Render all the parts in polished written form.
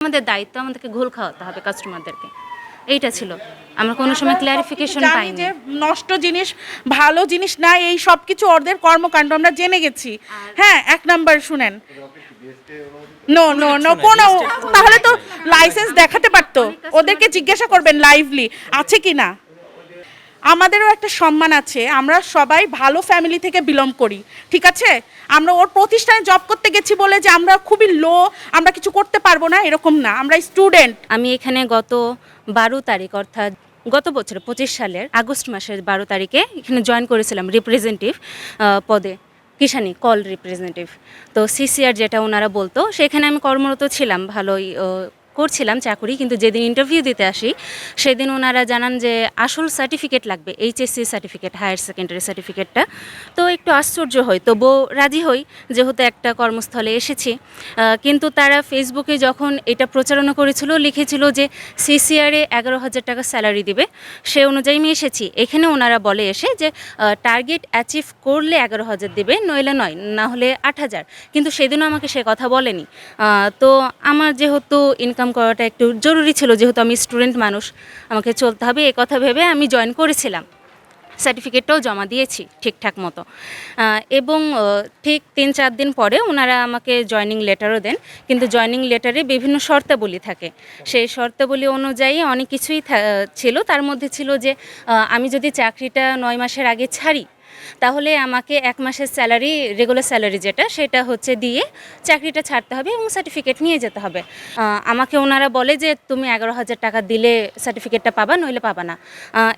আমাদের দায়িত্ব আমাদেরকে ঘোল খাওয়াতে হবে কাস্টমারদেরকে। এইটা ছিল। আমরা কোনো সময় ক্ল্যারিফিকেশন পাইনি। যে নষ্ট জিনিস ভালো জিনিস না, এই সব কিছু ওদের কর্মকাণ্ড আমরা জেনে গেছি। হ্যাঁ, এক নাম্বার শুনেন, নো নো নো, কোনো তাহলে তো লাইসেন্স দেখাতে পারতো, ওদেরকে জিজ্ঞাসা করবেন লাইভলি আছে কি না। আমাদেরও একটা সম্মান আছে, আমরা সবাই ভালো ফ্যামিলি থেকে বিলং করি, ঠিক আছে। আমরা ওর প্রতিষ্ঠানে জব করতে গেছি বলে যে আমরা খুবই লো, আমরা কিছু করতে পারবো না এরকম না, আমরা স্টুডেন্ট। আমি এখানে গত 12 তারিখ অর্থাৎ গত বছর 25 সালের আগস্ট মাসের 12 তারিখে এখানে জয়েন করেছিলাম রিপ্রেজেন্টেটিভ পদে, কিষানি কল রিপ্রেজেন্টেটিভ। তো সিসিআর যেটা ওনারা বলতো সেখানে আমি কর্মরত ছিলাম, ভালোই করছিলাম চাকরি। কিন্তু যেদিন ইন্টারভিউ দিতে আসি সেদিন ওনারা জানান যে আসল সার্টিফিকেট লাগবে, এইচএসসি সার্টিফিকেট, হায়ার সেকেন্ডারি সার্টিফিকেটটা। তো একটু আশ্চর্য হই, তবুও রাজি হই যেহেতু একটা কর্মস্থলে এসেছি। কিন্তু তারা ফেসবুকে যখন এটা প্রচারণা করেছিল লিখেছিল যে সিসিআরে 11,000 টাকা স্যালারি দিবে, সে অনুযায়ী আমি এসেছি। এখানে ওনারা বলে এসে যে টার্গেট অ্যাচিভ করলে 11,000 দেবে, নইলে নয়, না হলে 8,000। কিন্তু সেদিনও আমাকে সে কথা বলেনি। তো আমার যেহেতু ইনকাম করাটা একটু জরুরি ছিল, যেহেতু আমি স্টুডেন্ট মানুষ, আমাকে চলতে হবে, এই কথা ভেবে আমি জয়েন করেছিলাম। সার্টিফিকেটটাও জমা দিয়েছি ঠিকঠাক মতো। এবং ঠিক 3-4 দিন পরে ওনারা আমাকে জয়নিং লেটারও দেন। কিন্তু জয়নিং লেটারে বিভিন্ন শর্তাবলী থাকে, সেই শর্তাবলী অনুযায়ী অনেক কিছুই ছিল। তার মধ্যে ছিল যে আমি যদি চাকরিটা 9 মাসের আগে ছাড়ি তাহলে আমাকে 1 মাসের স্যালারি, রেগুলার স্যালারি যেটা, সেটা হচ্ছে দিয়ে চাকরিটা ছাড়তে হবে এবং সার্টিফিকেট নিয়ে যেতে হবে। আমাকে ওনারা বলে যে তুমি 11,000 টাকা দিলে সার্টিফিকেটটা পাবা, নইলে পাবা না।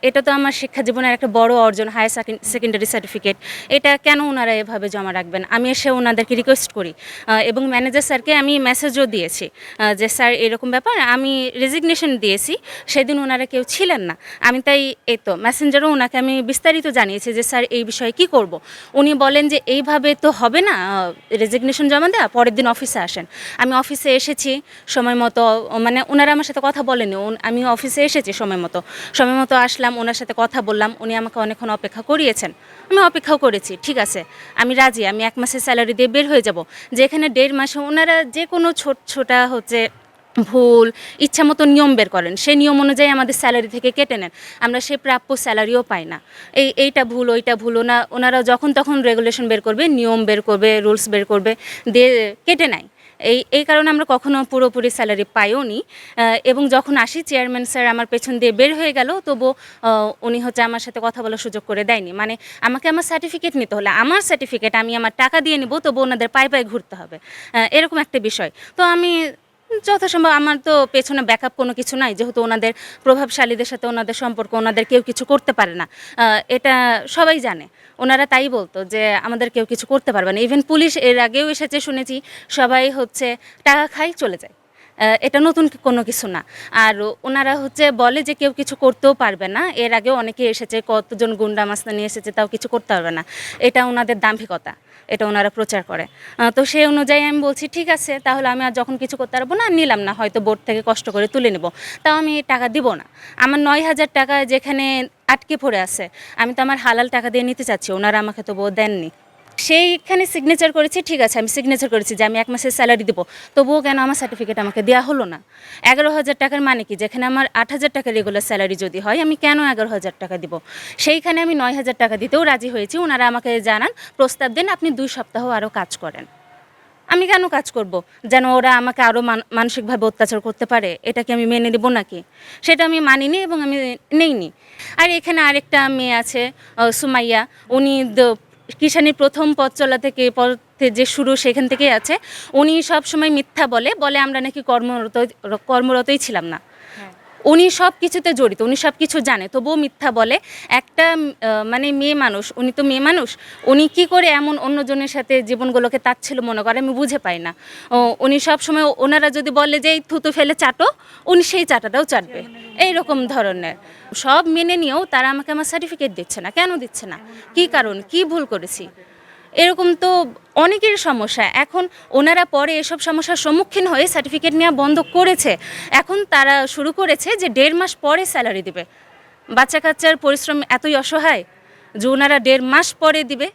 এটা তো আমার শিক্ষা জীবনের একটা বড় অর্জন, হায়ার সেকেন্ডারি সার্টিফিকেট। এটা কেন ওনারা এভাবে জমা রাখবেন? আমি এসে ওনাদেরকে রিকোয়েস্ট করি এবং ম্যানেজার স্যারকে আমি মেসেজও দিয়েছি যে স্যার এরকম ব্যাপার, আমি রেজিগনেশন দিয়েছি। সেদিন ওনারা কেউ ছিলেন না, আমি তাই এই তো মেসেঞ্জারও ওনাকে আমি বিস্তারিত জানিয়েছি যে স্যার এই বিষয়ে কি করব। উনি বলেন যে এইভাবে তো হবে না, রেজিগনেশন জমা দেওয়া, পরের দিন অফিসে আসেন। আমি অফিসে এসেছি সময় মতো, মানে ওনারা আমার সাথে কথা বলেনি, আমি অফিসে এসেছি সময় মতো আসলাম, ওনার সাথে কথা বললাম, উনি আমাকে অনেকক্ষণ অপেক্ষা করিয়েছেন। আমি অপেক্ষাও করেছি, ঠিক আছে, আমি রাজি, আমি 1 মাসের স্যালারি দিয়ে বের হয়ে যাব। যেখানে 1.5 মাসে ওনারা যে কোনো ছোটা হচ্ছে ভুল ইচ্ছা মতো নিয়ম বের করেন, সেই নিয়ম অনুযায়ী আমাদের স্যালারি থেকে কেটে নেন, আমরা সে প্রাপ্য স্যালারিও পাই না। এইটা ভুল, ওইটা ভুল, ওনারা যখন তখন রেগুলেশন বের করবে, নিয়ম বের করবে, রুলস বের করবে, দিয়ে কেটে নেয়। এই কারণে আমরা কখনো পুরোপুরি স্যালারি পাইও নি। এবং যখন আসি চেয়ারম্যান স্যার আমার পেছন দিয়ে বের হয়ে গেল, তবু উনি হচ্ছে আমার সাথে কথা বলার সুযোগ করে দেয়নি। মানে আমাকে আমার সার্টিফিকেট নিতে হলে, আমার সার্টিফিকেট আমি আমার টাকা দিয়ে নিব, তবু ওনাদের পায়ে পায়ে ঘুরতে হবে, এরকম একটা বিষয়। তো আমি যথাসম্ভব, আমার তো পেছনে ব্যাকআপ কোনো কিছু নাই, যেহেতু ওনাদের প্রভাবশালীদের সাথে ওনাদের সম্পর্ক, ওনাদের কেউ কিছু করতে পারে না, এটা সবাই জানে। ওনারা তাই বলতো যে আমাদের কেউ কিছু করতে পারবে না। ইভেন পুলিশ এর আগেও এসেছে, শুনেছি, সবাই হচ্ছে টাকা খাই চলে যায়, এটা নতুন কোনো কিছু না। আর ওনারা হচ্ছে বলে যে কেউ কিছু করতেও পারবে না, এর আগেও অনেকে এসেছে, কতজন গুন্ডা মাস্তানি নিয়ে এসেছে, তাও কিছু করতে পারবে না, এটা ওনাদের দাম্ভিকতা, এটা ওনারা প্রচার করে। তো সেই অনুযায়ী আমি বলছি ঠিক আছে, তাহলে আমি আর যখন কিছু করতে পারবো না, নিলাম না, হয়তো বোর্ড থেকে কষ্ট করে তুলে নেব, তাও আমি টাকা দিব না। আমার 9,000 টাকা যেখানে আটকে পড়ে আছে, আমি তো আমার হালাল টাকা দিয়ে নিতে চাচ্ছি, ওনারা আমাকে তো দেননি। সেইখানে সিগনেচার করেছি, ঠিক আছে, আমি সিগনেচার করেছি যে আমি 1 মাসের স্যালারি দেবো, তবুও কেন আমার সার্টিফিকেট আমাকে দেওয়া হলো না? 11,000 টাকার মানে কি? যেখানে আমার 8,000 টাকা রেগুলার স্যালারি যদি হয়, আমি কেন 11,000 টাকা দিব? সেইখানে আমি 9,000 টাকা দিতেও রাজি হয়েছি। ওনারা আমাকে জানান, প্রস্তাব দেন আপনি 2 সপ্তাহ আরও কাজ করেন। আমি কেন কাজ করব? যেন ওরা আমাকে আরও মানসিকভাবে অত্যাচার করতে পারে, এটা কি আমি মেনে নেব নাকি? সেটা আমি মানিনি এবং আমি নেইনি। আর এখানে আরেকটা মেয়ে আছে, সুমাইয়া, উনি কিষানির প্রথম পথ চলা থেকে, পথে যে শুরু সেখান থেকেই আছে। উনি সব সময় মিথ্যা বলে আমরা নাকি কর্মরতই ছিলাম না। উনি সব কিছুতে জড়িত, উনি সব কিছু জানে, তবুও মিথ্যা বলে। একটা মানে মেয়ে মানুষ, উনি তো মেয়ে মানুষ, উনি কি করে এমন অন্যজনের সাথে জীবনগুলোকে তাচ্ছিল মনে করে, আমি বুঝে পাই না। উনি সব সময়, ওনারা যদি বলে যে এই থুতু ফেলে চাটো, উনি সেই চাটাটাও চাটবে, এইরকম ধরনের। সব মেনে নিয়েও তারা আমাকে আমার সার্টিফিকেট দিচ্ছে না, কেন দিচ্ছে না? কী কারণ, কি ভুল করেছি? এরকম তো অনেকের সমস্যা। এখন ওনারা পরে এসব সমস্যার সম্মুখীন হয়ে সার্টিফিকেট নেওয়া বন্ধ করেছে। এখন তারা শুরু করেছে যে 1.5 মাস পরে স্যালারি দিবে। বাচ্চা কাচ্চার পরিশ্রম এতই অসহায় যে ওনারা 1.5 মাস পরে দিবে।